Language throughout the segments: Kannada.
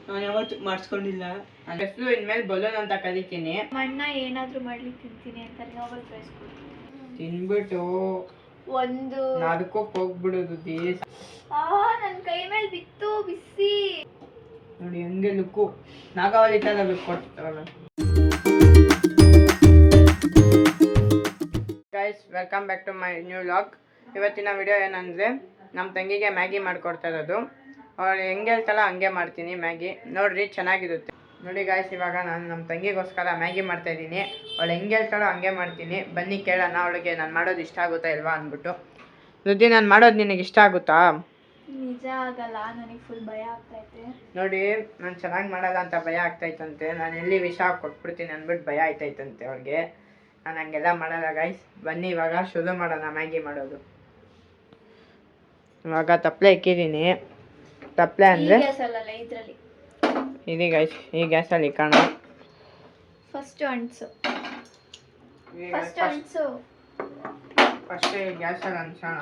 ನಾನು ಯಾವತ್ತು ಮಾಡಿಸ್ಕೊಂಡಿಲ್ಲ. ನನ್ನ ಹೆಸರು ಇನ್ಮೇಲೆ ಬಲೂನ್ ಅಂತ ಕರಿತೀನಿ. ಅಣ್ಣ ಏನಾದರೂ ಮಾಡ್ಲಿಕ್ಕೆ ತಿಂತೀನಿ ಅಂತ ನೋಬಲ್ ಪ್ರೈಸ್ ಕೊಡು. ತಿನ್ಬಿಟ್ಟು ಒಂದು ನಡ್ಕೋಕ್ ಹೋಗ್ಬಿಡೋದು ದೇಶ. ನನ್ನ ಕೈ ಮೇಲೆ ಬಿತ್ತು ಬಿಸಿ. ನೋಡಿ ಹಂಗೆ ಲುಕ್ಕು ನಾಗಾವಳಿ ತರ ಕೊಡ್ತಾರಲ್ಲ. Guys welcome back to my new vlog. ಇವತ್ತಿನ ವಿಡಿಯೋ ಏನಂದರೆ ನಮ್ಮ ತಂಗಿಗೆ ಮ್ಯಾಗಿ ಮಾಡಿಕೊಡ್ತಾ ಇರೋದು. ಅವಳು ಹೆಂಗೆ ಹೇಳ್ತಾಳ ಹಂಗೆ ಮಾಡ್ತೀನಿ ಮ್ಯಾಗಿ. ನೋಡ್ರಿ ಚೆನ್ನಾಗಿರುತ್ತೆ ನೋಡಿ ಗಾಯ್ಸ್. ಇವಾಗ ನಾನು ನಮ್ಮ ತಂಗಿಗೋಸ್ಕರ ಮ್ಯಾಗಿ ಮಾಡ್ತಾಯಿದ್ದೀನಿ. ಅವಳು ಹೆಂಗೆ ಹೇಳ್ತಾಳೋ ಹಂಗೆ ಮಾಡ್ತೀನಿ. ಬನ್ನಿ ಕೇಳೋಣ ಅವಳಿಗೆ ನಾನು ಮಾಡೋದು ಇಷ್ಟ ಆಗುತ್ತಾ ಇಲ್ವಾ ಅಂದ್ಬಿಟ್ಟು. ರುದ್ದಿ ನಾನು ಮಾಡೋದು ನಿನಗೆ ಇಷ್ಟ ಆಗುತ್ತಾ? ನಿಜ ಆಗಲ್ಲ, ನನಗೆ ಫುಲ್ ಭಯ ಆಗ್ತೈತೆ. ನೋಡಿ ನಾನು ಚೆನ್ನಾಗಿ ಮಾಡಲ್ಲ ಅಂತ ಭಯ ಆಗ್ತಾಯಿತ್ತಂತೆ. ನಾನು ಎಲ್ಲಿ ವಿಷ ಕೊಟ್ಬಿಡ್ತೀನಿ ಅಂದ್ಬಿಟ್ಟು ಭಯ ಆಯ್ತಾಯ್ತಂತೆ ಅವಳಿಗೆ. ನಾನು ಹಂಗೆಲ್ಲ ಮಾಡಲ್ಲ ಗೈಸ್. ಬನ್ನಿ ಇವಾಗ ಶುರು ಮಾಡೋಣ ಮ್ಯಾಗಿ ಮಾಡೋದು. ಇವಾಗ ತಪ್ಪಲೆ ಇಕ್ಕಿದ್ದೀನಿ. ತಪ್ಪಲೆ ಅಂದರೆ ಇದರಲ್ಲಿ ಇದೆ ಗೈಸ್. ಈ ಗ್ಯಾಸಲ್ಲಿ ಇಕ್ಕೋಣ. ಫಸ್ಟ್ ಅಂಟ್ಸು ಫಸ್ಟ್ ಗ್ಯಾಸಲ್ಲಿ ಅನ್ಸೋಣ.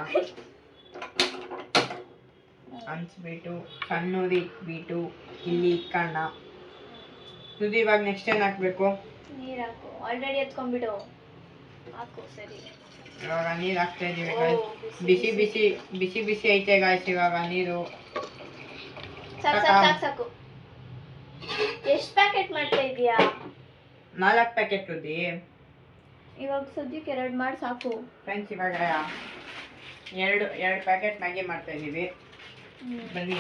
ಅನ್ಸ್ಬಿಟ್ಟು ಸಣ್ಣೂರಿ ಇಟ್ಬಿಟ್ಟು ಇಲ್ಲಿ ಇಕ್ಕೋಣ. ಇದು ಇವಾಗ ನೆಕ್ಸ್ಟ್ ಏನು ಹಾಕಬೇಕು? ನೀರು ಹಾಕು. ಆಲ್ರೆಡಿ ಎತ್ಕೊಂಡ್ಬಿಡು. ಹಾಕು. ಸರಿ, ಇವಾಗ ನೀರು ಹಾಕ್ತಾ ಇದ್ದೀವಿ ಗಾಯ್ಸ್. ಬಿಸಿ ಬಿಸಿ ಬಿಸಿ ಬಿಸಿ ಐತೆ ಗಾಯ್ಸ್. ಇವಾಗ ನೀರು ಸಾಕು. ಎಷ್ಟು ಪ್ಯಾಕೆಟ್ ಮಾಡ್ತಾ ಇದೀಯಾ? 4 ಪ್ಯಾಕೆಟ್ ರುದ್ದಿ. ಇವಾಗ ಸದ್ಯಕ್ಕೆ 2 ಮಾಡಿ ಸಾಕು ಫ್ರೆಂಡ್ಸ್. ಇವಾಗ ಎರಡು ಪ್ಯಾಕೆಟ್ ಮ್ಯಾಗಿ ಮಾಡ್ತಾ ಇದ್ದೀವಿ. ಬನ್ನಿ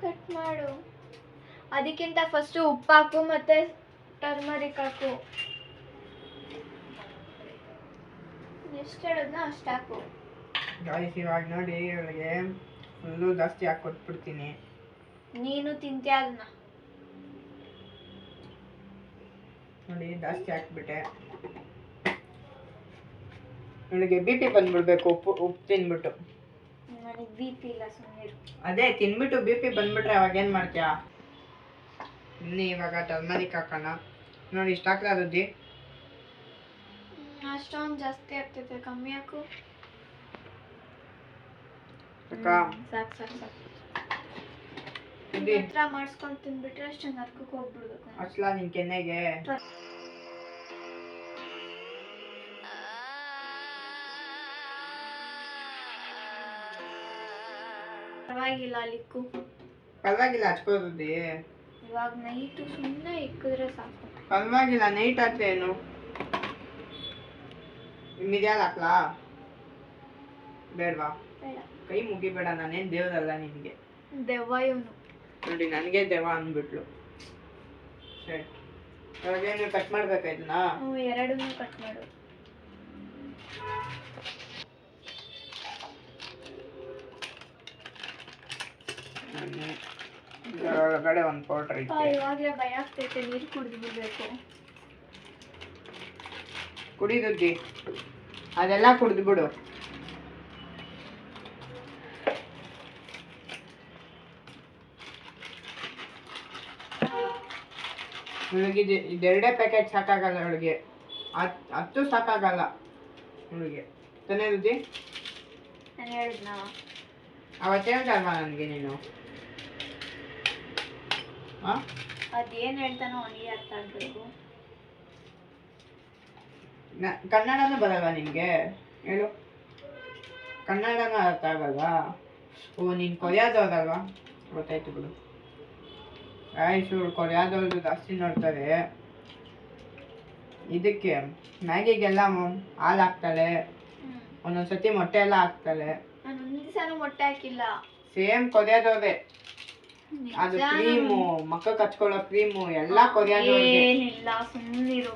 ಕಟ್ ಮಾಡು. ಅದಕ್ಕಿಂತ ಫಸ್ಟ್ ಉಪ್ಪು ಹಾಕು ಮತ್ತೆ ಟರ್ಮರಿಕ್ ಹಾಕು. ಎಷ್ಟು ಹೇಳಿದ್ನ ಅಷ್ಟು ಹಾಕು ಗಾಯ್ಸ್. ಇವಾಗ ನೋಡಿ ಇವಳಿಗೆ ಫುಲ್ಲು ಜಾಸ್ತಿ ಹಾಕಿ ಕೊಟ್ಬಿಡ್ತೀನಿ. ನೀನು ತಿಂತೀಯ ಅದನ್ನ? ನೋಡಿ ಜಾಸ್ತಿ ಹಾಕ್ಬಿಟ್ಟೆ. ಇವಳಿಗೆ ಬಿ ಪಿ ಬಂದ್ಬಿಡ್ಬೇಕು ಉಪ್ಪು ತಿನ್ಬಿಟ್ಟು. ನನಗೆ ಬಿ ಪಿ ಇಲ್ಲ, ಸುಮ್ಮನೆ. ಅದೇ ತಿನ್ಬಿಟ್ಟು ಬಿ ಪಿ ಬಂದ್ಬಿಟ್ರೆ ಅವಾಗ ಏನು ಮಾಡ್ತೀಯಾ? ಇನ್ನು ಇವಾಗ ಟರ್ಮರಿಕ್ ಹಾಕೋಣ. ನೋಡಿ ಇಷ್ಟ ಹಾಕ್ಲಾ ರುದ್ದಿ? ಅಷ್ಟೊಂದು ಜಾಸ್ತಿ ಆಗ್ತೈತೆ, ಕಮ್ಮಿ ಹಾಕು. ಸಾಕು. ಹತ್ರ ಮಾಡಿಸ್ಕೊಂಡು ತಿನ್ಬಿಟ್ರೆ ಅಷ್ಟು ನರ್ಕಕ್ಕೆ ಹೋಗ್ಬಿಡ್ಬೇಕು. ಅಷ್ಟಲ ನಿನ್ ಕೆನ್ನೆಗೆ. ಪರವಾಗಿಲ್ಲ ಲಿಕ್ಕು. ಪರವಾಗಿಲ್ಲ ಹಚ್ಕೋದಿ. ಇವಾಗ ನೈಟು ಸುಮ್ಮನೆ ಇಕ್ಕಿದ್ರೆ ಸಾಕು. ಪರವಾಗಿಲ್ಲ ನೈಟ್ ಹಾಕ್ತೆ ಏನು ಮಿರಿಯಾಲ್ ಹಾಕ್ಲಾ? ಬೇಡವಾ? ಬೇಡ. ಕೈ ಮುಗಿಬೇಡ. ನಾನೇನು ದೇವ್ರಲ್ಲ ನಿನಗೆ. ದೆವ್ವ ಇವನು. ನೋಡಿ ನನಗೆ ದೆವ್ವ ಅಂದ್ಬಿಟ್ಲು. ಸರಿ, ಇವಾಗೇನು ಕಟ್ ಮಾಡ್ಬೇಕಾ ಇದನ್ನ? ಎರಡನ್ನೂ ಕಟ್ ಮಾಡು. ಒಳಗಡೆ ಒಂದು ಪೌಡ್ರ್ ಐತೆ. ಇವಾಗಲೇ ಭಯ ಆಗ್ತೈತೆ. ನೀರು ಕುಡಿದು ಬಿಡ್ಬೇಕು. ಕುಡಿದುದ್ದಿ ಅದೆಲ್ಲ ಕುಡಿದು ಬಿಡು. ಇವಳಿಗೆ ಇದೆರಡೇ ಪ್ಯಾಕೆಟ್ ಸಾಕಾಗಲ್ಲ. ಅವಳಿಗೆ 10 ಸಾಕಾಗಲ್ಲ ಅವಳಿಗೆ. ತಾನೇ ರುದ್ದಿ? ನಾನು ಹೇಳಿದ್ನ ಅವತ್ತು ಹೇಳ್ದಲ್ವಾ ನನಗೆ ನೀನು? ಅದೇನು ಹೇಳ್ತಾನೋ ಅವನಿಗೆ ಅರ್ಥ ಆಗಬೇಕು. ಕನ್ನಡನೂ ಬರಲ್ವಾ ನಿನಗೆ? ಹೇಳು. ಕನ್ನಡನೂ ಅರ್ಥ ಆಗಲ್ವಾ? ಓ ನೀನು ಕೊರಿಯಾದವ್ರಲ್ವಾ? ಗೊತ್ತಾಯ್ತು ಬಿಡು. ಆಯ್ತು, ಕೊರಿಯಾದವ್ರದ್ದು ಜಾಸ್ತಿ ನೋಡ್ತಾರೆ. ಇದಕ್ಕೆ ಮ್ಯಾಗಿಗೆಲ್ಲ ಹಾಲು ಹಾಕ್ತಾಳೆ. ಒಂದೊಂದ್ಸತಿ ಮೊಟ್ಟೆ ಎಲ್ಲ ಹಾಕ್ತಾಳೆ. ನಾನು ಒಂದು ದಿವಸನೂ ಮೊಟ್ಟೆ ಹಾಕಿಲ್ಲ. ಸೇಮ್ ಕೊರಿಯಾದವ್ರೆ. ಅದು ಕ್ರೀಮು, ಮಕ್ಕಕ್ಕೆ ಹಚ್ಕೊಳ್ಳೋ ಕ್ರೀಮು ಎಲ್ಲ ಕೊರಿಯಾದವ್ರಿಗೆ. ಏನಿಲ್ಲ, ಸುಮ್ಮನಿರು.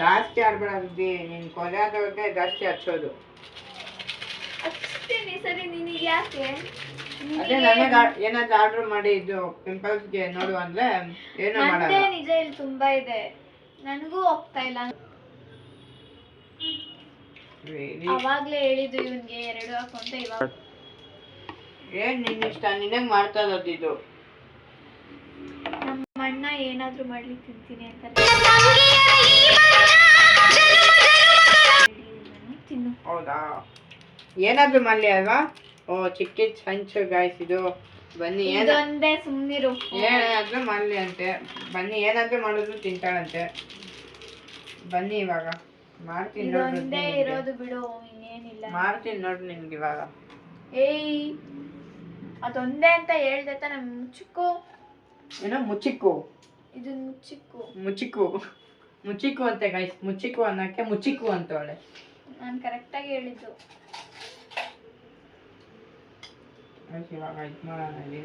ಜಾಸ್ತಿ ಆಡ್ಬಿಡೋದಿ. ನೀನು ಕೊರಿಯಾದವ್ರಿಗೆ ಜಾಸ್ತಿ ಹಚ್ಚೋದು. ಅಷ್ಟೇನೆ. ಸರಿ, ನಿನಗೆ ಯಾಕೆ? ಅದೇ ನನಗೆ ಏನಾದ್ರು ಆರ್ಡರ್ ಮಾಡಿ ಇದು ಪಿಂಪಲ್ಸ್ಗೆ ನೋಡು ಅಂದ್ರೆ ಏನು ಮಾಡಲ್ಲ. ನಿಜ ಇಲ್ಲಿ ತುಂಬಾ ಇದೆ. ನನಗೂ ಹೋಗ್ತಾ ಇಲ್ಲ. ಅವಾಗ್ಲೇ ಹೇಳಿದ್ದು ಇವನ್ಗೆ 2 ಹಾಕು ಅಂತ. ಇವಾಗ ಏನ್ ನಿನ್ನ ಇಷ್ಟ, ನಿನಗೆ ಮಾಡ್ತಾ ಇರೋದು ಇದು. ನಮ್ಮ ಅಣ್ಣ ಏನಾದ್ರೂ ಮಾಡ್ಲಿಕ್ಕೆ ತಿಂತೀನಿ ಅಂತ. ತಿನ್ನು. ಹೌದಾ? ಏನಾದ್ರು ಮಾಡಲಿ ಅಲ್ವಾ? ಓ ಚಿಕ್ಕ ಸಂಚು ಗಾಯ್ಸ್. ಇದು ಬನ್ನಿ ಇದೊಂದೇ ಸುಮ್ಮನಿರು. ಏನಾದ್ರೂ ಮಾಡಲಿ ಅಂತೆ. ಬನ್ನಿ ಏನಾದ್ರೂ ಮಾಡಿದ್ರು ತಿಂತಾಳಂತೆ. ಬನ್ನಿ ಇವಾಗ ಮಾಡ್ತೀನಿ ಇದೊಂದೇ ಇರೋದು ಬಿಡು, ಇನ್ನೇನಿಲ್ಲ. ಮಾಡ್ತೀನಿ ನೋಡ್ರಿ ನಿಮ್ಗೆ ಇವಾಗ. ಏಯ್ ಅದೊಂದೇ ಅಂತ ಹೇಳ್ದೆ ತಾನೆ. ಮುಚ್ಚಿಕ್ಕು. ಏನೋ ಮುಚ್ಚಿಕ್ಕು. ಇದು ಮುಚ್ಚಿಕ್ಕು. ಮುಚ್ಚಿಕ್ಕು ಮುಚ್ಚಿಕ್ಕು ಅಂತೆ ಗೈಸ್. ಮುಚ್ಚಿಕ್ಕು ಅನ್ನಕ್ಕೆ ಮುಚ್ಚಿಕ್ಕು ಅಂತವಳೆ. ನಾನು ಕರೆಕ್ಟಾಗಿ ಹೇಳಿದ್ದು. ಇವಾಗ ಇದು ಮಾಡೋಣ ಇಲ್ಲಿ.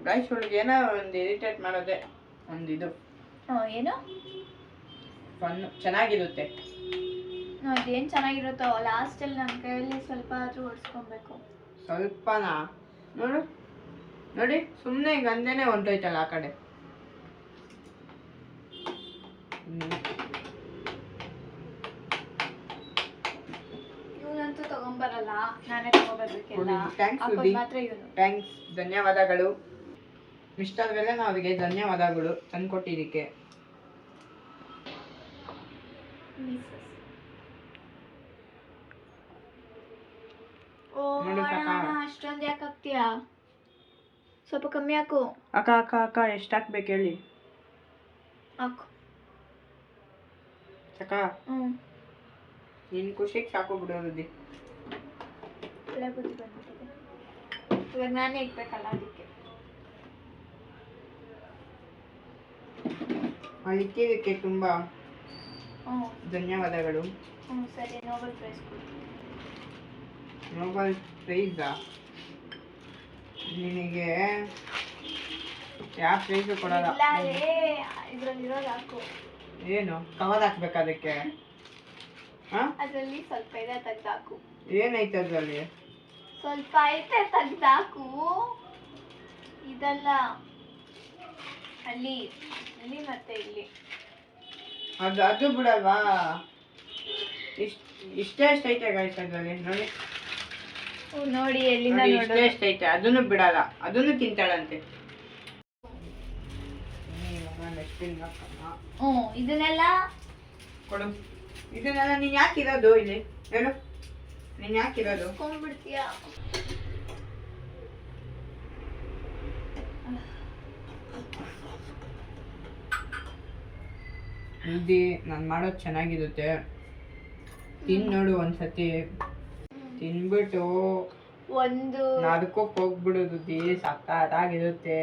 ಗೈಸ್ ಹುಡುಗಿ ಏನೋ ಒಂದು ಇರಿಟೇಟ್ ಮಾಡೋದೆ ಒಂದು ಇದು ಏನು ಫನ್ ಚೆನ್ನಾಗಿರುತ್ತೆ. ಅದೇನು ಚೆನ್ನಾಗಿರುತ್ತೋ ಲಾಸ್ಟಲ್ಲಿ ನನ್ನ ಕೈಯಲ್ಲಿ ಸ್ವಲ್ಪ ಆದರೂ ಓಡಿಸ್ಕೊಬೇಕು. ಸ್ವಲ್ಪನಾ? ನೋಡು ನೋಡಿ, ಸುಮ್ಮನೆ ಗಂಧೆನೇ ಹೊಂಟೋಯ್ತಲ್ಲ ಆ ಕಡೆ. ಇವನಂತೂ ತಗೊಂಬರಲ್ಲ, ನಾನೇ ತಗೋಬರ್ಬೇಕೆಲ್ಲ. ಮಾತ್ರ ಇವನು. ಥ್ಯಾಂಕ್ಸ್, ಧನ್ಯವಾದಗಳು. ಇಷ್ಟಾದ್ರೆಲ್ಲ ನಾವು ಅವರಿಗೆ ಧನ್ಯವಾದಗಳು ತಂದ್ಕೊಟ್ಟಿದ್ದಕ್ಕೆ. ಅಷ್ಟೊಂದು ಯಾಕೆ ಹಾಕ್ತೀಯಾ? ಸ್ವಲ್ಪ ಕಮ್ಮಿ ಹಾಕು. ಅಕ್ಕ ಅಕ್ಕ ಅಕ್ಕ ಎಷ್ಟು ಹಾಕ್ಬೇಕು ಹೇಳಿ? ಹಾಕು ಅಕ್ಕ. ನಿನ್ ಖುಷಿಗೆ ಸಾಕು ಬಿಡೋದು. ಒಳ್ಳೆ ಬುದ್ಧಿ ಬಂದ್ಬಿಟ್ಟಿದೆ. ಇವಾಗ ನಾನೇ ಇಕ್ಬೇಕಲ್ಲ ಅದಕ್ಕೆ. ಇಕ್ಕಿದ್ದಕ್ಕೆ ತುಂಬಾ ಧನ್ಯವಾದಗಳು. ಸರಿ, ನೋಬೆಲ್ ಪ್ರೈಸ್ ಕೊಡು. ನೋಬೆಲ್ ಪ್ರೈಸಾ? ನಿನಗೆ ಯಾವ ಪ್ರೈಸು ಕೊಡಲ್ಲ. ಇದ್ರಲ್ಲಿರೋದು ಹಾಕು. ಏನು ಕವರ್ ಹಾಕ್ಬೇಕು ಅದಕ್ಕೆ? ಅದರಲ್ಲಿ ಸ್ವಲ್ಪ ಇದೆ, ತೆಗ್ದಾಕು. ಏನೈತೆ ಅದ್ರಲ್ಲಿ? ಸ್ವಲ್ಪ ಐತೆ, ತೆಗ್ದಾಕು. ಇದಲ್ಲ, ಅಲ್ಲಿ ಇಲ್ಲಿ ಮತ್ತೆ ಇಲ್ಲಿ. ಅದು ಬಿಡಲ್ವಾ? ಇಷ್ಟೇ ಎಷ್ಟೈತೆ ಗೈಸ್ ಅದ್ರಲ್ಲಿ ನೋಡಿ. ನೋಡಿ ಎಲ್ಲಿಂದ ಇಷ್ಟೇ ಎಷ್ಟೈತೆ. ಅದನ್ನು ಬಿಡಲ್ಲ, ಅದನ್ನು ತಿಂತಾಳಂತೆ. ಇದನ್ನೆಲ್ಲ ಕೊಡು. ಇದನ್ನೆಲ್ಲ ನೀನ್ ಯಾಕಿರೋದು ಇಲ್ಲಿ ಹೇಳು? ನೀನ್ ಯಾಕಿರೋದು? ಕೊಂಡ್ಬಿಡ್ತೀಯಾ? ಇದು ನಾನು ಮಾಡೋದು ಚೆನ್ನಾಗಿರುತ್ತೆ. ತಿನ್ ನೋಡು ಒಂದ್ಸತಿ. ತಿನ್ಬಿಟ್ಟು ಒಂದು ಅದಕ್ಕೋಕ್ ಹೋಗ್ಬಿಡೋದು. ಸಕ್ಕತ್ತಾಗಿರುತ್ತೆ.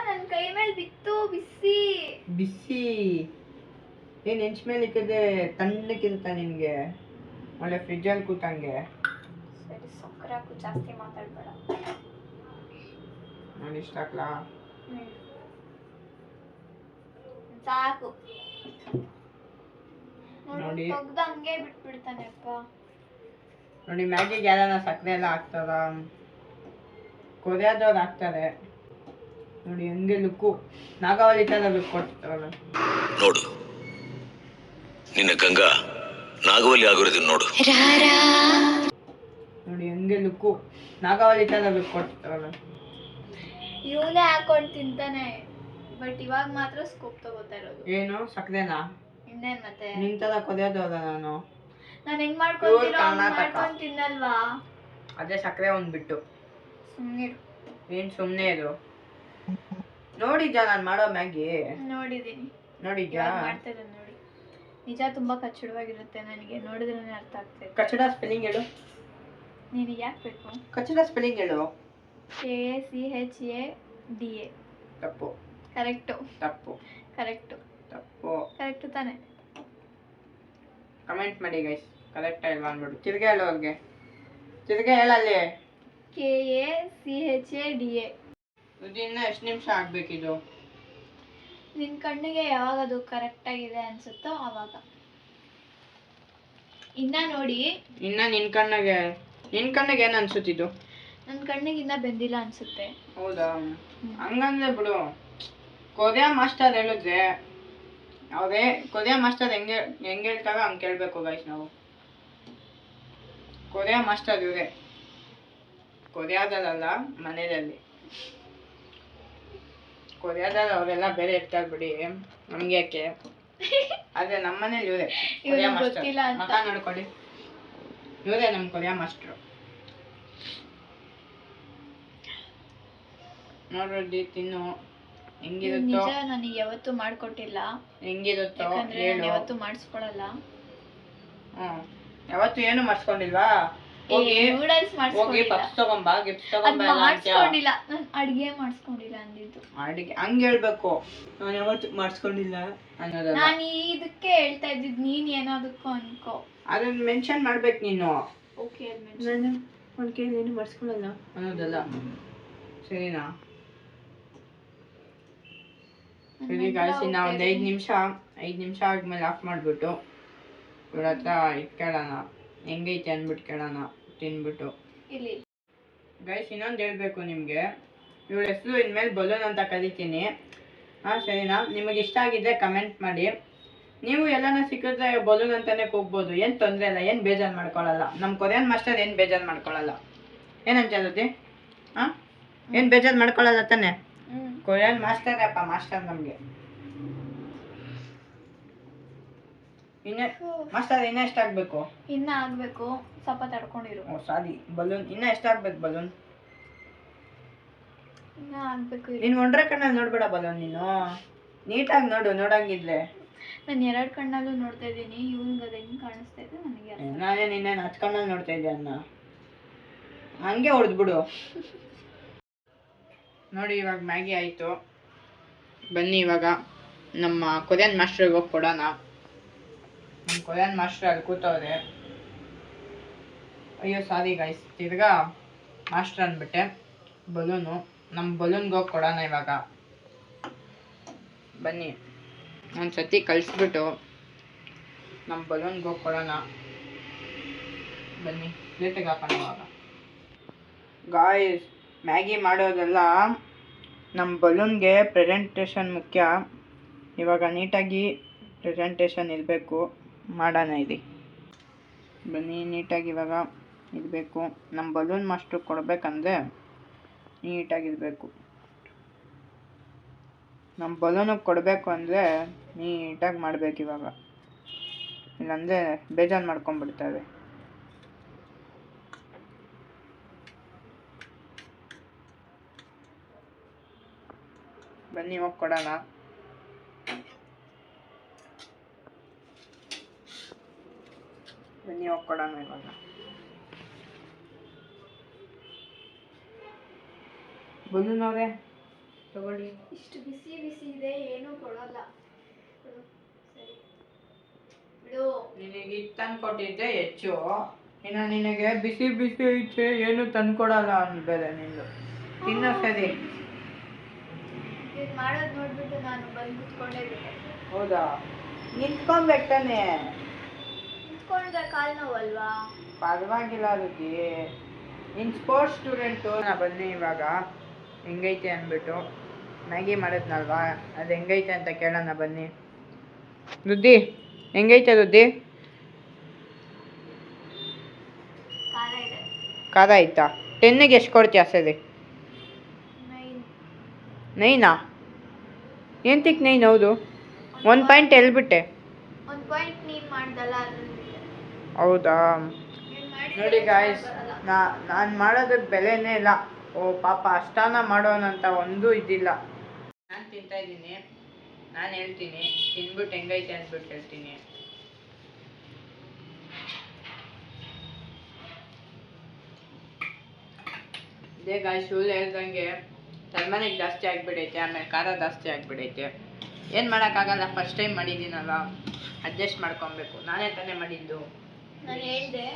ನನ್ನ ಕೈ ಮೇಲೆ ಬಿತ್ತು ಬಿಸಿ ಬಿಸಿ. ಏನ್ ಹೆಂಚ್ ಮೇಲೆ ಇಕ್ಕಿದ್ರೆ ತಣ್ಣಕ್ಕಿರುತ್ತ ನಿನ್ಗೆ, ಒಳ್ಳೆ ಫ್ರಿಜ್ಜಲ್ಲಿ ಕೂತಂಗೆ. ಸರಿ, ಸಕ್ಕರೆ ಹಾಕು, ಜಾಸ್ತಿ ಮಾತಾಡ್ಬೇಡ. ನಾನು ಇಷ್ಟ ಹಾಕ್ಲಾ? ಸಾಕು ನೋಡಿ, ತೆಗ್ದು ಹಂಗೆ ಬಿಟ್ಬಿಡ್ತಾನೆಪ್ಪ. ನೋಡಿ ಮ್ಯಾಗಿಗೆ ಯಾರನ್ನ ಸಕ್ಕರೆ ಎಲ್ಲ ಹಾಕ್ತಾರ, ಕೊರಿಯಾದವ್ರು ಹಾಕ್ತಾರೆ. ನೋಡಿ ಹಂಗೆ ಲುಕ್ಕು ನಾಗಾವಳಿ ತರ ಲುಕ್ ಕೊಡ್ತಾರಲ್ಲ. ನೋಡು ನಿನ್ನ ಗಂಗಾ ನಾಗವಲ್ಲಿ ಆಗಿರೋದು ನೋಡು. ನೋಡಿ ಹಂಗೆ ಲುಕ್ಕು ನಾಗಾವಳಿ ತರ ಲುಕ್ ಕೊಡ್ತಾರಲ್ಲ. ಇವನೇ ಹಾಕೊಂಡು ತಿಂತಾನೆ, ಬಟ್ ಇವಾಗ ಮಾತ್ರ ಸ್ಕೋಪ್ ತಗೋತಾ ಇರೋದು. ಏನು ಸಕ್ಕರೆನಾ? ಇನ್ನೇನ್ ಮತ್ತೆ? ನಿನ್ ತರ ಕೊರಿಯಾದವ್ರ ನಾನು ಹೆಂಗ್ ಮಾಡ್ಕೊಂಡು ತಿನ್ನಲ್ವಾ? ಅದೇ ಸಕ್ಕರೆ ಒಂದ್ ಬಿಟ್ಟು. ಸುಮ್ಮನಿರು. ಏನ್ ಸುಮ್ನೆ ಇದು? ನೋಡಿದ್ಯಾ ನಾನು ಮಾಡೋ ಮ್ಯಾಗಿ? ನೋಡಿದೀನಿ. ನೋಡಿದ್ಯಾ? ಮಾಡ್ತಿದ್ದೆ ನೋಡಿ. ನಿಜ ತುಂಬಾ ಕಚ್ಚಡವಾಗಿರುತ್ತೆ, ನನಗೆ ನೋಡಿದ್ರೆ ಅರ್ಥ ಆಗ್ತದೆ. ಕಚ್ಚಡ ಸ್ಪೆಲ್ಲಿಂಗ್ ಹೇಳು. ನೀನು ಯಾಕೆ ಬೇಕು? ಕಚ್ಚಡ ಸ್ಪೆಲ್ಲಿಂಗ್ ಹೇಳು. KACHADA. ತಪ್ಪು. ಕರೆಕ್ಟು. ತಪ್ಪು. ಕರೆಕ್ಟು. ತಪ್ಪು. ಕರೆಕ್ಟು ತಾನೆ? ಕಮೆಂಟ್ ಮಾಡಿ ಗೈಸ್, ಕರೆಕ್ಟ್ ಇಲ್ವಾ ಅಂದ್ಬಿಟ್ಟು. ತಿರ್ಗಾ ಹೇಳು ಅವ್ರಿಗೆ, ತಿರ್ಗಾ ಹೇಳಲ್ಲಿ. KACHADA. ಇದು ಇನ್ನ ಎಷ್ಟು ನಿಮಿಷ ಆಗ್ಬೇಕಿದು? ನಿನ್ನ ಕಣ್ಣಿಗೆ ಯಾವಾಗ ಅದು ಕರೆಕ್ಟಾಗಿದೆ ಅನ್ಸುತ್ತೋ ಆವಾಗ. ಇನ್ನ ನೋಡಿ. ಇನ್ನ ನಿನ್ ಕಣ್ಣಿಗೆ ಏನು ಅನ್ಸುತ್ತಿದ್ದು? ನನ್ನ ಕಣ್ಣಿಗೆ ಇನ್ನ ಬೆಂದಿಲ್ಲ ಅನ್ಸುತ್ತೆ. ಹೌದಾ? ಹಂಗಂದ್ರೆ ಬಿಡು. ಕೊರಿಯಾ ಮಾಸ್ಟರ್ ಹೇಳಿದ್ರೆ ಅವ್ರೆ ಕೊರಿಯಾ ಮಾಸ್ಟರ್ ಹೆಂಗೆ ಹೇಳ್ತಾರೋ ಹಂಗೆ ಕೇಳಬೇಕು ಗೈಸ್ ನಾವು. ಕೊರಿಯಾ ಮಾಸ್ಟರ್ ಇವರೇ, ಕೊರಿಯಾದಲ್ಲ ಮನೆಯಲ್ಲಿ. ಕೊರಿಯಾದಲ್ಲಿ ಅವರೆಲ್ಲ ಬೇರೆ ಇರ್ತಾರೆ ಬಿಡಿ, ನಮ್ಗೆ ಯಾಕೆ. ಆದರೆ ನಮ್ಮ ಮನೇಲಿ ಇವರೇ ಇವ್ರಿಗೆ ಕೊರಿಯಾ ಮಾಸ್ಟರ್. ಗೊತ್ತಿಲ್ಲ ಅಂತ. ಮಗ ನೋಡ್ಕೊಳ್ಳಿ, ಇವರೇ ನಮ್ಮ ಕೊರಿಯಾ ಮಾಸ್ಟ್ರು. ನೋಡ್ರಿ ತಿನ್ನು, ಹೆಂಗಿರುತ್ತೋ ನಿಜ ನನಗೆ ಯಾವತ್ತೂ ಮಾಡ್ಕೊಟ್ಟಿಲ್ಲ, ಹೆಂಗಿರುತ್ತೋ ಯಾಕಂದ್ರೆ ಹೇಳು. ನಾನು ಯಾವತ್ತೂ ಮಾಡಿಸ್ಕೊಳಲ್ಲ. ಯಾವತ್ತು ಏನು ಮಾಡಿಸ್ಕೊಂಡಿಲ್ವಾ? ಹೋಗಿ ನೂಡಲ್ಸ್ ಹೋಗಿ ಮಾಡಿಸ್ಕೊಂಡಿಲ್ಲ, ಪಪ್ಸ್ ತಗೊಂಬಾ, ಗಿಫ್ಟ್ ಅದ್ ತಗೊಂಬಾ ಎಲ್ಲ ಅಂತ್ಯಾ. ಮಾಡಿಸ್ಕೊಂಡಿಲ್ಲ, ನಾನು ಅಡ್ಗೆ ಮಾಡಿಸ್ಕೊಂಡಿಲ್ಲ ಅಂದಿದ್ದು. ಅಡಿಗೆ ಹಂಗೆ ಹೇಳ್ಬೇಕು, ನಾನು ಯಾವತ್ತು ಮಾಡಿಸ್ಕೊಂಡಿಲ್ಲ ಅನ್ನೋದಲ್ಲ. ನಾನು ಇದಕ್ಕೆ ಹೇಳ್ತಾ ಇದ್ದಿದ್ದು, ನೀನ್ ಏನಾದಕ್ಕೂ ಅನ್ಕೋ. ಅದನ್ನ ಮೆನ್ಷನ್ ಮಾಡ್ಬೇಕು ನೀನು. ಓಕೆ ನಾನು ಒಂದು ಕೈಲಿ ಏನು ಮಾಡಿಸ್ಕೊಳ್ಳಲ್ಲ ಅನ್ನೋದಲ್ಲ, ಸರಿನಾ? ಸರಿ ಗಾಯ್ಸ್, ಇನ್ನು ಒಂದು 5 ನಿಮಿಷ ಆದ್ಮೇಲೆ ಆಫ್ ಮಾಡಿಬಿಟ್ಟು ಇವ್ರ ಹತ್ರ ಇಟ್ಕೊಳ್ಳೋಣ, ಹೆಂಗೈತೆ ಅಂದ್ಬಿಟ್ಟು ಕೇಳೋಣ ತಿನ್ಬಿಟ್ಟು. ಇಲ್ಲಿ ಗೈಸ್ ಇನ್ನೊಂದು ಹೇಳಬೇಕು ನಿಮಗೆ, ಇವ್ರ ಹೆಸರು ಇನ್ಮೇಲೆ ಬಲೂನ್ ಅಂತ ಕರಿತೀನಿ, ಹಾಂ ಸರಿನಾ? ನಿಮಗೆ ಇಷ್ಟ ಆಗಿದ್ದರೆ ಕಮೆಂಟ್ ಮಾಡಿ. ನೀವು ಎಲ್ಲನೂ ಸಿಕ್ಕಿದ್ರೆ ಬಲೂನ್ ಅಂತಲೇ ಕೂಗ್ಬೋದು, ಏನು ತೊಂದರೆ ಇಲ್ಲ, ಏನು ಬೇಜಾರು ಮಾಡ್ಕೊಳ್ಳಲ್ಲ. ನಮ್ಮ ಕೊರಿಯನ್ ಮಾಸ್ಟರ್ ಏನು ಬೇಜಾರು ಮಾಡ್ಕೊಳ್ಳಲ್ಲ, ಏನಂತ ಹೇಳೋದು? ಹಾಂ, ಏನು ಬೇಜಾರು ಮಾಡ್ಕೊಳ್ಳಲ್ಲ ತಾನೆ? ಕೊರಿಯನ್ ಮಾಸ್ಟರ್ ಅಪ್ಪ, ಮಾಸ್ಟರ್ ನಮಗೆ. ಮಾಸ್ಟರ್ ಇನ್ನೂ ಎಷ್ಟಾಗಬೇಕು? ಇನ್ನ ಆಗ್ಬೇಕು, ಸ್ವಲ್ಪ ತಡ್ಕೊಂಡಿರು. ಓ ಸಾರಿ, ಬಲೂನ್ ಇನ್ನೂ ಎಷ್ಟಾಗಬೇಕು? ಬಲೂನ್ ಇನ್ನ ಆಗ್ಬೇಕು. ನೀನು ಒಂಡ್ರೆ ಕಣ್ಣಲ್ಲಿ ನೋಡ್ಬೇಡ ಬಲೂನ್, ನೀನು ನೀಟಾಗಿ ನೋಡು, ನೋಡಂಗಿದ್ರೆ. ನಾನು 2 ಕಣ್ಣಲ್ಲೂ ನೋಡ್ತಾ ಇದ್ದೀನಿ, ಇವ್ನಿಗೆ ಅದು ಹೆಂಗೆ ಕಾಣಿಸ್ತಾ ಇದೆ ನನಗೆ ಅರ್ಥ. ನಾನೇ ನಿನ್ನೇನು 10 ಕಣ್ಣಲ್ಲಿ ನೋಡ್ತಾ ಇದ್ದೆ ಅನ್ನ, ಹಂಗೆ ಹೊಡೆದ್ಬಿಡು. ನೋಡಿ ಇವಾಗ ಮ್ಯಾಗಿ ಆಯಿತು, ಬನ್ನಿ ಇವಾಗ ನಮ್ಮ ಕೊರಿಯನ್ ಮಾಸ್ಟ್ರಿಗೆ ಹೋಗಿ ಕೊಡೋಣ. ನಮ್ಮ ಕೊರಿಯನ್ ಮಾಸ್ಟರ್ ಅಲ್ಲಿ ಕೂತವ್ರೆ. ಅಯ್ಯೋ ಸಾರಿ ಗೈಸ್, ತಿರ್ಗಾ ಮಾಸ್ಟರ್ ಅಂದ್ಬಿಟ್ಟೆ. ಬಲೂನು, ನಮ್ಮ ಬಲೂನ್ಗೆ ಹೋಗಿ ಕೊಡೋಣ ಇವಾಗ. ಬನ್ನಿ ಒಂದು ಸತಿ ಕಳಿಸ್ಬಿಟ್ಟು ನಮ್ಮ ಬಲೂನ್ಗೆ ಹೋಗಿ ಕೊಡೋಣ. ಬನ್ನಿ ಪ್ಲೇಟಿಗೆ ಹಾಕೋಣ ಇವಾಗ. ಗಾಯ್ಸ್, ಮ್ಯಾಗಿ ಮಾಡೋದೆಲ್ಲ ನಮ್ಮ ಬಲೂನ್ಗೆ ಪ್ರೆಸೆಂಟೇಷನ್ ಮುಖ್ಯ. ಇವಾಗ ನೀಟಾಗಿ ಪ್ರೆಸೆಂಟೇಷನ್ ಇರಬೇಕು, ಮಾಡೋಣ ಇಲ್ಲಿ. ಬನ್ನಿ ನೀಟಾಗಿ ಇವಾಗ ಇರಬೇಕು. ನಮ್ಮ ಬಲೂನ್ ಮಾಸ್ಟ್ರಿಗೆ ಕೊಡಬೇಕಂದ್ರೆ ನೀಟಾಗಿರಬೇಕು. ನಮ್ಮ ಬಲೂನಿಗೆ ಕೊಡಬೇಕು ಅಂದರೆ ನೀಟಾಗಿ ಮಾಡಬೇಕು ಇವಾಗ, ಇಲ್ಲಾಂದರೆ ಬೇಜಾರು ಮಾಡ್ಕೊಂಡ್ಬಿಡ್ತಾರೆ. ಬನ್ನಿ ಹೋಗಿ ಕೊಡೋಣ. ಬನ್ನಿ ಹೋಗಿ ಕೊಡೋಣ ಇವಾಗ. ಬಲೂನ್ ಅವರೇ ತಗೊಳ್ಳಿ. ಇಷ್ಟು ಬಿಸಿ ಬಿಸಿ ಇದೆ, ಏನೂ ಕೊಡಲ್ಲ. ಬಿಡು, ಸರಿ ಬಿಡು. ನಿನಗೆ ತಂದು ಕೊಟ್ಟಿದ್ದೆ ಹೆಚ್ಚು, ಇನ್ನು ನಿನಗೆ ಬಿಸಿ ಬಿಸಿ ಐತೆ ಏನು ತಂದ್ಕೊಡಲ್ಲ ಅನ್ಬೇರೆ ನಿಂದು. ತಿನ್ನೋ ಸರಿ. ಇದು ಮಾಡೋದು ನೋಡ್ಬಿಟ್ಟು ನಾನು ಬಂದು ಕುತ್ಕೊಂಡೇ ಬಿಟ್ಟೆ. ಹೌದಾ? ನಿಂತ್ಕೊಬೇಕು ತಾನೆ. ನಿಂತ್ಕೊಂಡ್ರೆ ಕಾಲು ನೋವಲ್ವಾ? ಪರವಾಗಿಲ್ಲ ರುಚಿ, ನೀನು ಸ್ಪೋರ್ಟ್ಸ್ ಸ್ಟೂಡೆಂಟು. ಬನ್ನಿ ಇವಾಗ ಹೆಂಗೈತೆ ಅಂದ್ಬಿಟ್ಟು ಮ್ಯಾಗಿ ಮಾಡಿದ್ನಲ್ವಾ, ಅದು ಹೆಂಗೈತೆ ಅಂತ ಕೇಳೋಣ ಬನ್ನಿ. ರುದ್ದಿ ಹೆಂಗೈತೆ ರುದ್ದಿ? ಖಾರ ಇದೆ. ಖಾರ ಆಯ್ತಾ? 10ಗೆ ಎಷ್ಟು ಕೊಡ್ತೀಯ ಸರಿ? 9. ಎಂತಕ್ಕೆ 9? ಹೌದು, 1 ಪಾಯಿಂಟ್ ಹೇಳ್ಬಿಟ್ಟೆ. 1 ಪಾಯಿಂಟ್ ನೀನು ಮಾಡ್ದಲ್ಲ ಅದನ್ನ. ಹೌದಾ? ನೋಡಿ ಗಾಯ್ಸ್, ನಾನು ಮಾಡೋದಕ್ಕೆ ಬೆಲೆನೇ ಇಲ್ಲ. ಓ ಪಾಪ ಅಷ್ಟಾನ ಮಾಡೋನಂತ ಒಂದೂ ಇದಿಲ್ಲ. ನಾನು ತಿಂತಾಯಿದ್ದೀನಿ, ನಾನು ಹೇಳ್ತೀನಿ, ತಿನ್ಬಿಟ್ಟು ಹೆಂಗೈತೆ ಅಂದ್ಬಿಟ್ಟು ಹೇಳ್ತೀನಿ. ಇದೇ ಗಾಯ್ಸ್, ಇವ್ರು ಹೇಳ್ದಂಗೆ ತಲೆಮನೆಗೆ ಜಾಸ್ತಿ ಆಗಿಬಿಡೈತೆ, ಆಮೇಲೆ ಖಾರ ಜಾಸ್ತಿ ಆಗಿಬಿಡೈತೆ. ಏನು ಮಾಡೋಕ್ಕಾಗಲ್ಲ, ಫಸ್ಟ್ ಟೈಮ್ ಮಾಡಿದ್ದೀನಲ್ಲ, ಅಡ್ಜಸ್ಟ್ ಮಾಡ್ಕೊಬೇಕು. ನಾನೇ ತಾನೇ ಮಾಡಿದ್ದು. ನಾನು ಹೇಳ್ದೆ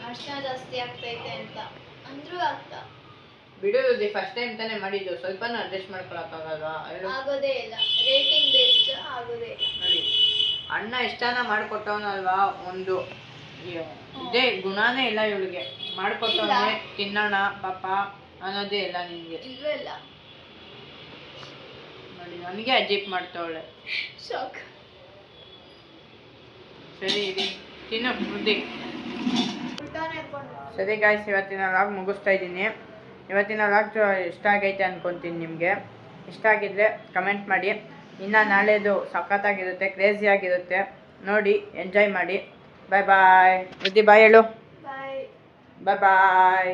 ಅರ್ಶಿನ ಜಾಸ್ತಿ ಆಗ್ತೈತೆ ಅಂತ, ಅಂದ್ರೂ ಆಗ್ತಾ ಬಿಡೋದು, ಫಸ್ಟ್ ಟೈಮ್ ತಾನೇ ಮಾಡಿದ್ದು, ಸ್ವಲ್ಪನೂ ಅಡ್ಜಸ್ಟ್ ಮಾಡ್ಕೊಳಕ್ಕಾಗಲ್ವಾ? ಆಗೋದೇ ಇಲ್ಲ. ರೇಟಿಂಗ್ ಬೇಸ್ಡ್ ಆಗೋದೇ ಇಲ್ಲ. ನೋಡಿ, ಅಣ್ಣ ಎಷ್ಟಾನ ಮಾಡಿಕೊಟ್ಟವನಲ್ವಾ, ಒಂದು ಇದೇ ಗುಣನೇ ಇಲ್ಲ ಇವಳಿಗೆ. ಮಾಡಿಕೊಟ್ಟವನೇ ತಿನ್ನೋಣ ಪಾಪ ಅನ್ನೋದೇ ಇಲ್ಲ ನಿನಗೆ. ಇಲ್ಲೂ ಇಲ್ಲ. ನೋಡಿ ನನಗೆ ಅಜಿಪ್ ಮಾಡ್ತಾವಳೆ. ಶಾಕ್. ಸರಿ ಇರಿ, ತಿನ್ನು ಬುದ್ಧಿ. ಸರಿ ಗಾಯ್ಸ್, ಇವತ್ತಿನ ವ್ಲಾಗ್ ಮುಗಿಸ್ತಾ ಇದ್ದೀನಿ. ಇವತ್ತಿನ ವ್ಲಾಗ್ ಇಷ್ಟ ಆಗೈತೆ ಅನ್ಕೊತೀನಿ ನಿಮಗೆ. ಇಷ್ಟ ಆಗಿದ್ದರೆ ಕಮೆಂಟ್ ಮಾಡಿ. ಇನ್ನು ನಾಳೆದು ಸಖತ್ತಾಗಿರುತ್ತೆ, ಕ್ರೇಜಿಯಾಗಿರುತ್ತೆ. ನೋಡಿ ಎಂಜಾಯ್ ಮಾಡಿ. ಬಾಯ್ ಬಾಯ್. ಬಾಯ್ ಹೇಳು. ಬಾಯ್. ಬಾಯ್ ಬಾಯ್.